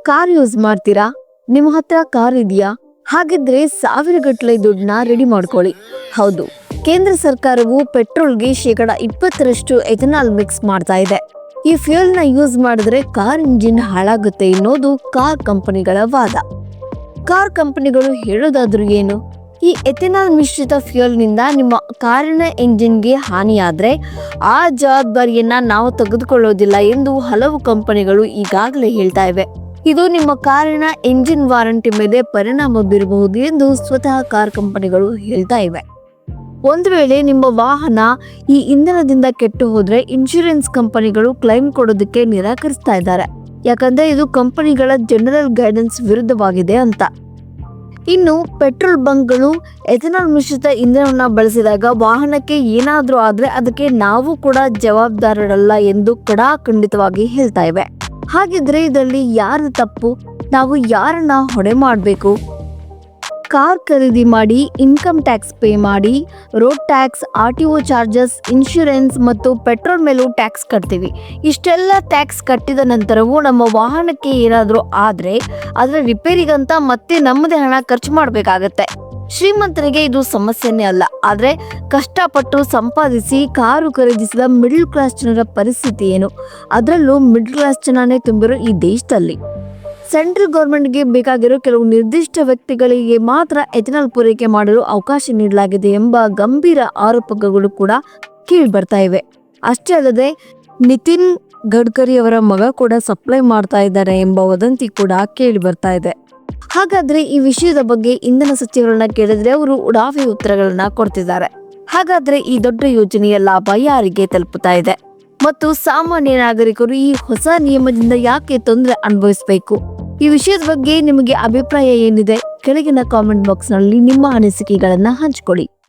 Car use ಮಾಡ್ತೀರಾ? ನಿಮ್ಮ ಹತ್ರ ಕಾರ್ ಇದೆಯಾ? ಹಾಗಿದ್ರೆ ಸಾವಿರಗಟ್ಟಲೆ ದುಡ್ಡನ್ನ ರೆಡಿ ಮಾಡ್ಕೊಳ್ಳಿ. ಹೌದು, ಕೇಂದ್ರ ಸರ್ಕಾರವು ಪೆಟ್ರೋಲ್ಗೆ 20% ಎಥನಾಲ್ ಮಿಕ್ಸ್ ಮಾಡ್ತಾ ಇದೆ. ಈ ಫ್ಯೂಯಲ್ ನ ಯೂಸ್ ಮಾಡಿದ್ರೆ ಕಾರ್ ಇಂಜಿನ್ ಹಾಳಾಗುತ್ತೆ ಅನ್ನೋದು ಕಾರ್ ಕಂಪನಿಗಳ ವಾದ. ಕಾರ್ ಕಂಪನಿಗಳು ಹೇಳೋದಾದ್ರೂ ಏನು? ಈ ಎಥೆನಾಲ್ ಮಿಶ್ರಿತ ಫ್ಯೂಯಲ್ ನಿಂದ ನಿಮ್ಮ ಕಾರಿನ ಎಂಜಿನ್ಗೆ ಹಾನಿಯಾದ್ರೆ ಆ ಜವಾಬ್ದಾರಿಯನ್ನ ನಾವು ತೆಗೆದುಕೊಳ್ಳೋದಿಲ್ಲ ಎಂದು ಹಲವು ಕಂಪನಿಗಳು ಈಗಾಗಲೇ ಹೇಳ್ತಾ ಇವೆ. ಇದು ನಿಮ್ಮ ಕಾರಿನ ಎಂಜಿನ್ ವಾರಂಟಿ ಮೇಲೆ ಪರಿಣಾಮ ಬೀರಬಹುದು ಎಂದು ಸ್ವತಃ ಕಾರ್ ಕಂಪನಿಗಳು ಹೇಳ್ತಾ ಇವೆ. ಒಂದು ವೇಳೆ ನಿಮ್ಮ ವಾಹನ ಈ ಇಂಧನದಿಂದ ಕೆಟ್ಟು ಹೋದ್ರೆ ಇನ್ಶೂರೆನ್ಸ್ ಕಂಪನಿಗಳು ಕ್ಲೈಮ್ ಕೊಡೋದಕ್ಕೆ ನಿರಾಕರಿಸ್ತಾ ಇದ್ದಾರೆ. ಯಾಕಂದ್ರೆ ಇದು ಕಂಪನಿಗಳ ಜನರಲ್ ಗೈಡೆನ್ಸ್ ವಿರುದ್ಧವಾಗಿದೆ ಅಂತ. ಇನ್ನು ಪೆಟ್ರೋಲ್ ಬಂಕ್ಗಳು ಎಥೆನಾಲ್ ಮಿಶ್ರಿತ ಇಂಧನವನ್ನ ಬಳಸಿದಾಗ ವಾಹನಕ್ಕೆ ಏನಾದ್ರೂ ಆದ್ರೆ ಅದಕ್ಕೆ ನಾವು ಕೂಡ ಜವಾಬ್ದಾರರಲ್ಲ ಎಂದು ಖಂಡಿತವಾಗಿ ಹೇಳ್ತಾ ಇವೆ. ಹಾಗಿದ್ರೆ ಇದರಲ್ಲಿ ಯಾರ ತಪ್ಪು? ನಾವು ಯಾರನ್ನ ಹೊಣೆ ಮಾಡಬೇಕು? ಕಾರ್ ಖರೀದಿ ಮಾಡಿ, ಇನ್ಕಮ್ ಟ್ಯಾಕ್ಸ್ ಪೇ ಮಾಡಿ, road tax, RTO charges, insurance ಮತ್ತು ಪೆಟ್ರೋಲ್ ಮೇಲೂ ಟ್ಯಾಕ್ಸ್ ಕಟ್ತೀವಿ. ಇಷ್ಟೆಲ್ಲ ಟ್ಯಾಕ್ಸ್ ಕಟ್ಟಿದ ನಂತರವೂ ನಮ್ಮ ವಾಹನಕ್ಕೆ ಏನಾದರೂ ಆದರೆ ಅದರ ರಿಪೇರಿಗಂತ ಮತ್ತೆ ನಮ್ಮದೇ ಹಣ ಖರ್ಚು ಮಾಡಬೇಕಾಗತ್ತೆ. ಶ್ರೀಮಂತರಿಗೆ ಇದು ಸಮಸ್ಯೆನೇ ಅಲ್ಲ, ಆದರೆ ಕಷ್ಟಪಟ್ಟು ಸಂಪಾದಿಸಿ ಕಾರು ಖರೀದಿಸಿದ ಮಿಡಲ್ ಕ್ಲಾಸ್ ಜನರ ಪರಿಸ್ಥಿತಿ ಏನು? ಅದರಲ್ಲೂ ಮಿಡಲ್ ಕ್ಲಾಸ್ ಜನನೇ ತುಂಬಿರೋ ಈ ದೇಶದಲ್ಲಿ ಸೆಂಟ್ರಲ್ ಗೌರ್ಮೆಂಟ್ಗೆ ಬೇಕಾಗಿರೋ ಕೆಲವು ನಿರ್ದಿಷ್ಟ ವ್ಯಕ್ತಿಗಳಿಗೆ ಮಾತ್ರ ಎಥೆನಾಲ್ ಪೂರೈಕೆ ಮಾಡಲು ಅವಕಾಶ ನೀಡಲಾಗಿದೆ ಎಂಬ ಗಂಭೀರ ಆರೋಪಗಳು ಕೂಡ ಕೇಳಿ ಬರ್ತಾ ಇವೆ. ಅಷ್ಟೇ ಅಲ್ಲದೆ ನಿತಿನ್ ಗಡ್ಕರಿ ಅವರ ಮಗ ಕೂಡ ಸಪ್ಲೈ ಮಾಡ್ತಾ ಇದ್ದಾರೆ ಎಂಬ ವದಂತಿ ಕೂಡ ಕೇಳಿ ಬರ್ತಾ ಇದೆ. ಹಾಗಾದ್ರೆ ಈ ವಿಷಯದ ಬಗ್ಗೆ ಇಂಧನ ಸಚಿವರನ್ನ ಕೇಳಿದ್ರೆ ಅವರು ಉಡಾಫೆ ಉತ್ತರಗಳನ್ನ ಕೊಡ್ತಿದ್ದಾರೆ. ಹಾಗಾದ್ರೆ ಈ ದೊಡ್ಡ ಯೋಜನೆಯ ಲಾಭ ಯಾರಿಗೆ ತಲುಪುತ್ತಾ ಇದೆ ಮತ್ತು ಸಾಮಾನ್ಯ ನಾಗರಿಕರು ಈ ಹೊಸ ನಿಯಮದಿಂದ ಯಾಕೆ ತೊಂದರೆ ಅನುಭವಿಸಬೇಕು? ಈ ವಿಷಯದ ಬಗ್ಗೆ ನಿಮಗೆ ಅಭಿಪ್ರಾಯ ಏನಿದೆ? ಕೆಳಗಿನ ಕಾಮೆಂಟ್ ಬಾಕ್ಸ್ ನಲ್ಲಿ ನಿಮ್ಮ ಅನಿಸಿಕೆಗಳನ್ನ ಹಂಚಿಕೊಳ್ಳಿ.